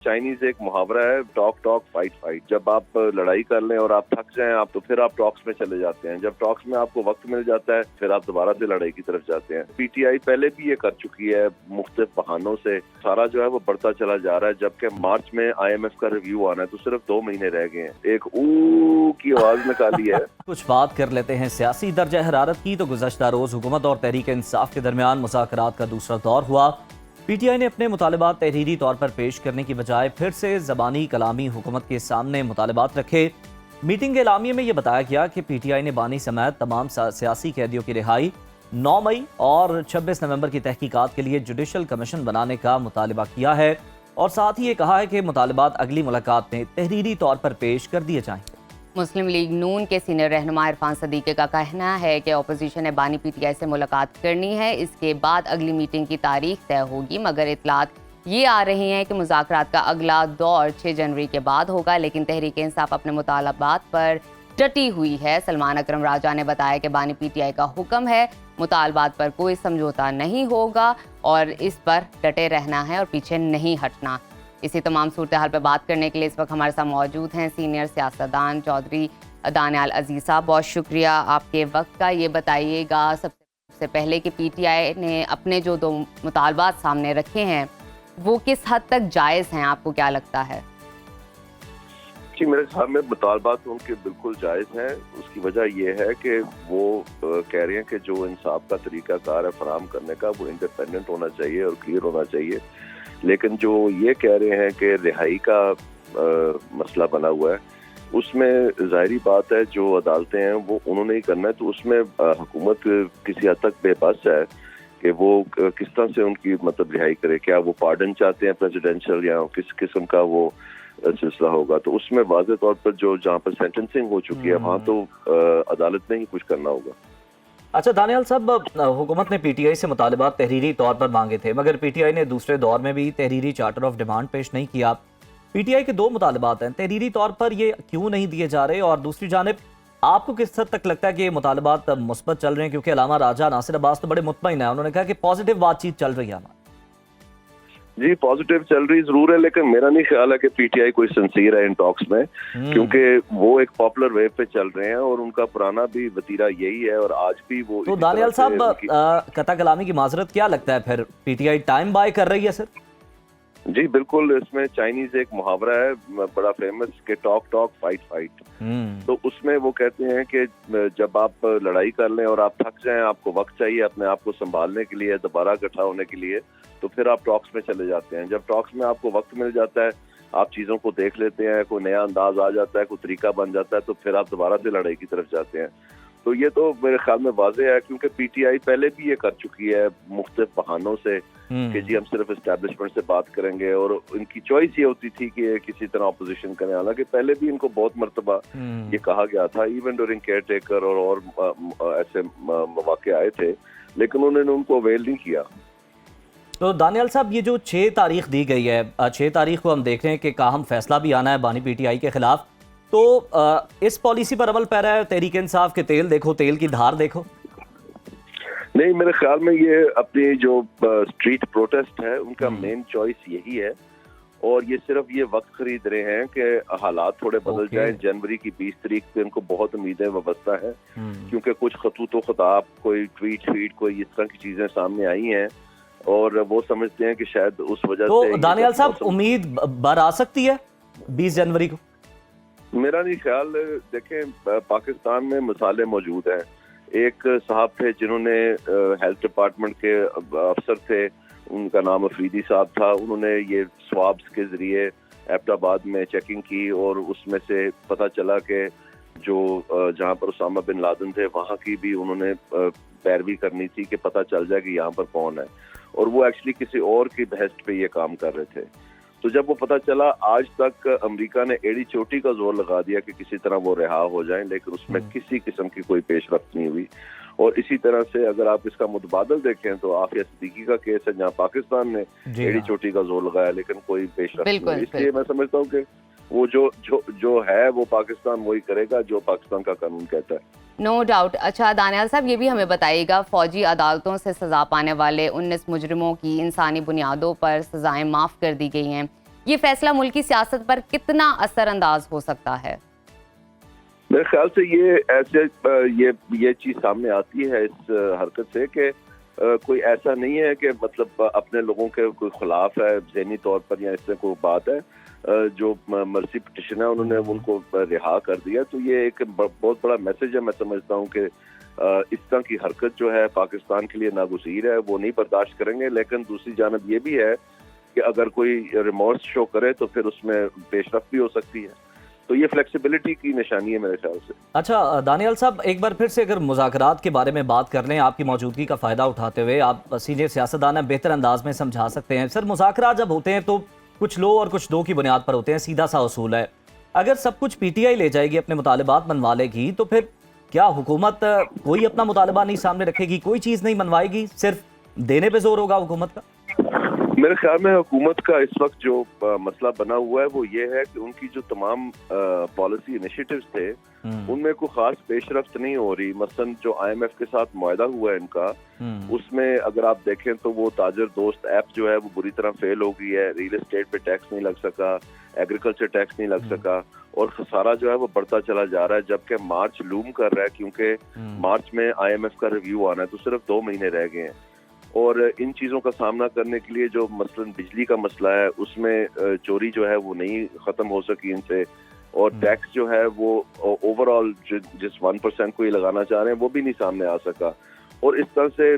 Chinese एक मुहावरा है, टॉक टॉक फाइट फाइट। जब आप लड़ाई कर लें और आप थक जाएं आप तो फिर आप टॉक्स में चले जाते हैं। जब टॉक्स में आपको वक्त मिल जाता है फिर आप दोबारा से लड़ाई की तरफ जाते हैं। पीटीआई पहले भी ये कर चुकी है मुख्तलिफ बहानों से, सारा जो है वो बढ़ता चला जा रहा है। जबकि मार्च में IMF का रिव्यू आना है तो सिर्फ 2 महीने रह गए हैं। एक ऊ की आवाज निकाली है। कुछ बात कर लेते हैं सियासी दर्जा हरारत की। तो गुज़श्ता रोज हुकूमत और तहरीक इंसाफ के दरमियान मुज़ाकरात का दूसरा दौर हुआ। पीटीआई ने अपने मुतालबात तहरीरी तौर पर पेश करने की बजाय फिर से ज़बानी कलामी हुकूमत के सामने मुतालबात रखे। मीटिंग के एलामिये में यह बताया गया कि पीटीआई ने बानी समेत तमाम सियासी कैदियों की रिहाई, 9 मई और 26 नवंबर की तहकीकात के लिए जुडिशल कमीशन बनाने का मुतालबा किया है और साथ ही ये कहा है कि मुतालबात अगली मुलाकात में तहरीरी तौर पर पेश कर दिए जाएं। मुस्लिम लीग नून के सीनियर रहनुमा इरफान सदीक़ी का कहना है कि अपोजिशन ने बानी पीटीआई से मुलाकात करनी है, इसके बाद अगली मीटिंग की तारीख तय होगी। मगर इतलात ये आ रही हैं कि मुज़ाकरात का अगला दौर 6 जनवरी के बाद होगा, लेकिन तहरीक इंसाफ अपने मुतालबात पर डटी हुई है। सलमान अकरम राजा ने बताया कि बानी पीटीआई का हुक्म है, मुतालबात पर कोई समझौता नहीं होगा और इस पर डटे रहना है और पीछे नहीं हटना। इसी तमाम सूरत हाल पर बात करने के लिए इस वक्त हमारे साथ मौजूद हैं सीनियर सियासतदान चौधरी दानियाल अजीज साहब। बहुत शुक्रिया आपके वक्त का। ये बताइएगा सबसे पहले कि पीटीआई ने अपने जो 2 मुतालबात सामने रखे हैं वो किस हद तक जायज़ हैं, आपको क्या लगता है? जी, मेरे ख्याल में मुतालबात उनके बिल्कुल जायज़ हैं। उसकी वजह यह है कि वो कह रहे हैं कि जो इंसाफ का तरीक़ाकार है फराहम करने का वो इंडिपेंडेंट होना चाहिए और क्लियर होना चाहिए। लेकिन जो ये कह रहे हैं कि रिहाई का मसला बना हुआ है, उसमें ज़ाहिरी बात है जो अदालतें हैं वो उन्होंने ही करना है। तो उसमें हुकूमत किसी हद तक बेबस है कि वो किस तरह से उनकी मतलब रिहाई करे। क्या वो पार्डन चाहते हैं प्रेसिडेंशियल या किस किस्म का वो सिलसिला होगा। तो उसमें वाज़ेह तौर पर जो जहाँ पर सेंटेंसिंग हो चुकी है वहाँ तो अदालत में ही कुछ करना होगा। अच्छा दानियाल साहब, हुकूमत ने पीटीआई से मुतालबात तहरीरी तौर पर मांगे थे, मगर पीटीआई ने दूसरे दौर में भी तहरीरी चार्टर ऑफ डिमांड पेश नहीं किया। पीटीआई के 2 मुतालबात हैं, तहरीरी तौर पर ये क्यों नहीं दिए जा रहे? और दूसरी जानिब आपको किस हद तक लगता है कि ये मुतालबात मुस्बत चल रहे हैं? क्योंकि अलामा राजा नासिर अब्बास तो बड़े मुतमईन है, उन्होंने कहा कि पॉजिटिव बातचीत चल रही है हमारी। जी, पॉजिटिव चल रही जरूर है, लेकिन मेरा नहीं ख्याल है कि पीटीआई कोई सिंसियर है इन टॉक्स में, क्योंकि वो एक पॉपुलर वेव पे चल रहे हैं और उनका पुराना भी वतीरा यही है और आज भी वो। तो दानियाल साहब, कता कलामी की माजरत क्या लगता है, फिर पीटीआई टाइम बाय कर रही है सर? जी बिल्कुल, इसमें चाइनीज एक मुहावरा है बड़ा फेमस कि टॉक टॉक फाइट फाइट। तो उसमें वो कहते हैं कि जब आप लड़ाई कर लें और आप थक जाएं, आपको वक्त चाहिए अपने आप को संभालने के लिए, दोबारा इकट्ठा होने के लिए, तो फिर आप टॉक्स में चले जाते हैं। जब टॉक्स में आपको वक्त मिल जाता है, आप चीज़ों को देख लेते हैं, कोई नया अंदाज आ जाता है, कोई तरीका बन जाता है, तो फिर आप दोबारा से लड़ाई की तरफ जाते हैं। तो ये तो मेरे ख्याल में वाज़ेह है, क्योंकि पीटीआई पहले भी ये कर चुकी है मुख्तलिफ बहानों से कि जी हम सिर्फ एस्टैब्लिशमेंट से बात करेंगे, और इनकी चॉइस ये होती थी कि किसी तरह अपोजिशन करें। हालांकि पहले भी इनको बहुत मरतबा ये कहा गया था, इवन ड्यूरिंग केयर टेकर और ऐसे मौके आए थे, लेकिन उन्होंने उनको अवेल नहीं किया। तो दानियाल साहब, ये जो 6 तारीख दी गई है, 6 तारीख को हम देख रहे हैं कि काहम फैसला भी आना है बानी पीटीआई के खिलाफ, तो इस पॉलिसी पर अमल पैरा है तहरीक इंसाफ के तेल देखो, तेल की धार देखो? नहीं, मेरे ख्याल में ये अपनी जो स्ट्रीट प्रोटेस्ट है उनका मेन चॉइस यही है, और ये सिर्फ ये वक्त खरीद रहे हैं कि हालात थोड़े बदल जाएं। जनवरी की 20 तारीख पे इनको बहुत उम्मीदें वाबस्ता है, क्योंकि कुछ खतूतो खताब, कोई ट्वीट कोई इस तरह की चीजें सामने आई हैं और वो समझते हैं कि शायद उस वजह से। दानियाल साहब, उम्मीद बर आ सकती है 20 जनवरी को? मेरा नहीं ख्याल। देखें, पाकिस्तान में मसाले मौजूद हैं। एक साहब थे जिन्होंने हेल्थ डिपार्टमेंट के अफसर थे, उनका नाम अफरीदी साहब था। उन्होंने ये स्वाब्स के जरिए एबटाबाद में चेकिंग की और उसमें से पता चला कि जो जहाँ पर उसामा बिन लादेन थे वहाँ की भी उन्होंने पैरवी करनी थी कि पता चल जाए कि यहाँ पर कौन है, और वो एक्चुअली किसी और की बहस पे ये काम कर रहे थे। तो जब वो पता चला, आज तक अमेरिका ने एड़ी चोटी का जोर लगा दिया कि किसी तरह वो रिहा हो जाएं, लेकिन उसमें किसी किस्म की कोई पेशरफ्त नहीं हुई। और इसी तरह से अगर आप इसका मुतबादल देखें तो आफिया सिद्दीकी का केस है जहाँ पाकिस्तान ने एड़ी चोटी का जोर लगाया लेकिन कोई पेशरफ्त नहीं। इसलिए मैं समझता हूँ कि वो जो है वो पाकिस्तान वही करेगा जो पाकिस्तान का कानून कहता है। No doubt. अच्छा दानियाल साहब, ये भी हमें बताइएगा, फौजी अदालतों से सजा पाने वाले 19 मुजरिमों की इंसानी बुनियादों पर सजाएं माफ़ कर दी गई हैं। ये फैसला मुल्की सियासत पर कितना असरअंदाज हो सकता है? मेरे ख्याल से ये चीज सामने आती है इस हरकत से कि कोई ऐसा नहीं है कि मतलब अपने लोगों के कोई खिलाफ है ज़हनी तौर पर या इससे कोई बात है, जो मर्सी पिटिशन है उन्होंने उनको रिहा कर दिया। तो ये एक बहुत बड़ा मैसेज है। मैं समझता हूँ कि इस तरह की हरकत जो है पाकिस्तान के लिए नागुज़ीर है, वो नहीं बर्दाश्त करेंगे। लेकिन दूसरी जानब ये भी है कि अगर कोई रिमोर्स शो करे तो फिर उसमें पेशरफ भी हो सकती है। तो ये फ्लेक्सिबिलिटी की निशानी है मेरे ख्याल से। अच्छा दानियाल साहब, एक बार फिर से अगर मुज़ाकरात के बारे में बात कर लें, आपकी मौजूदगी का फ़ायदा उठाते हुए, आप सीनियर सियासतदान हैं, बेहतर अंदाज में समझा सकते हैं। सर, मुज़ाकरात जब होते हैं तो कुछ लो और कुछ दो की बुनियाद पर होते हैं, सीधा सा उसूल है। अगर सब कुछ PTI ले जाएगी, अपने मुतालबात मनवा लेगी, तो फिर क्या हुकूमत कोई अपना मुतालबा नहीं सामने रखेगी, कोई चीज़ नहीं मनवाएगी, सिर्फ देने पे जोर होगा हुकूमत का? मेरे ख्याल में हुकूमत का इस वक्त जो मसला बना हुआ है वो ये है कि उनकी जो तमाम पॉलिसी इनिशिएटिव्स थे उनमें कोई खास पेशरफ्त नहीं हो रही। मसलन जो IMF के साथ मुआहदा हुआ है इनका, उसमें अगर आप देखें तो वो ताजर दोस्त ऐप जो है वो बुरी तरह फेल हो गई है। रियल एस्टेट पे टैक्स नहीं लग सका, एग्रीकल्चर टैक्स नहीं लग सका और खसारा जो है वो बढ़ता चला जा रहा है। जबकि मार्च लूम कर रहा है क्योंकि मार्च में IMF का रिव्यू आना है, तो सिर्फ 2 महीने रह गए हैं। और इन चीज़ों का सामना करने के लिए जो मसलन बिजली का मसला है उसमें चोरी जो है वो नहीं ख़त्म हो सकी इनसे, और टैक्स जो है वो ओवरऑल जिस 1% को ये लगाना चाह रहे हैं वो भी नहीं सामने आ सका। और इस तरह से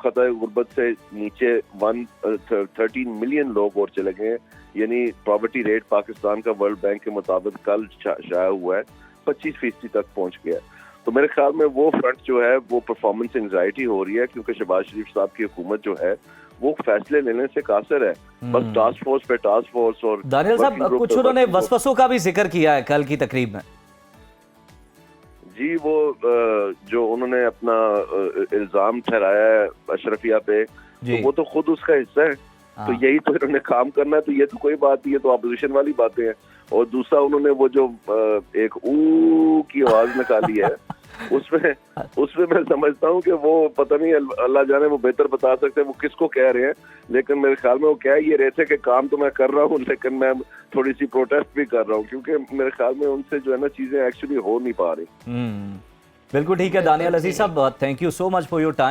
खतरे गुर्बत से नीचे 13 मिलियन लोग और चले गए। यानी पॉवर्टी रेट पाकिस्तान का वर्ल्ड बैंक के मुताबिक कल शाया हुआ है 25% तक पहुँच गया। तो मेरे ख्याल में वो फ्रंट जो है वो परफॉर्मेंस एंजाइटी हो रही है क्योंकि शहबाज शरीफ साहब की हुकूमत जो है वो फैसले लेने से कासिर है। बस टास्क फोर्स पे टास्क फोर्स। और दानियाल साहब, कुछ उन्होंने वसवसों का भी जिक्र किया है कल की तकरीब में। जी, वो जो उन्होंने अपना इल्जाम ठहराया है अशरफिया पे, तो वो तो खुद उसका हिस्सा है। तो यही तो इन्होंने काम करना है, तो ये तो कोई बात नहीं है, तो अपोजिशन वाली बातें हैं। और दूसरा उन्होंने वो जो एक ऊ की आवाज निकाली है उसमें मैं समझता हूँ कि वो पता नहीं, अल्लाह जाने वो बेहतर बता सकते हैं वो किसको कह रहे हैं। लेकिन मेरे ख्याल में वो कह ये रहे थे कि काम तो मैं कर रहा हूँ लेकिन मैं थोड़ी सी प्रोटेस्ट भी कर रहा हूँ, क्योंकि मेरे ख्याल में उनसे जो है ना चीजें एक्चुअली हो नहीं पा रही। बिल्कुल ठीक है दानियाल अजीज साहब, thank you so much for your time.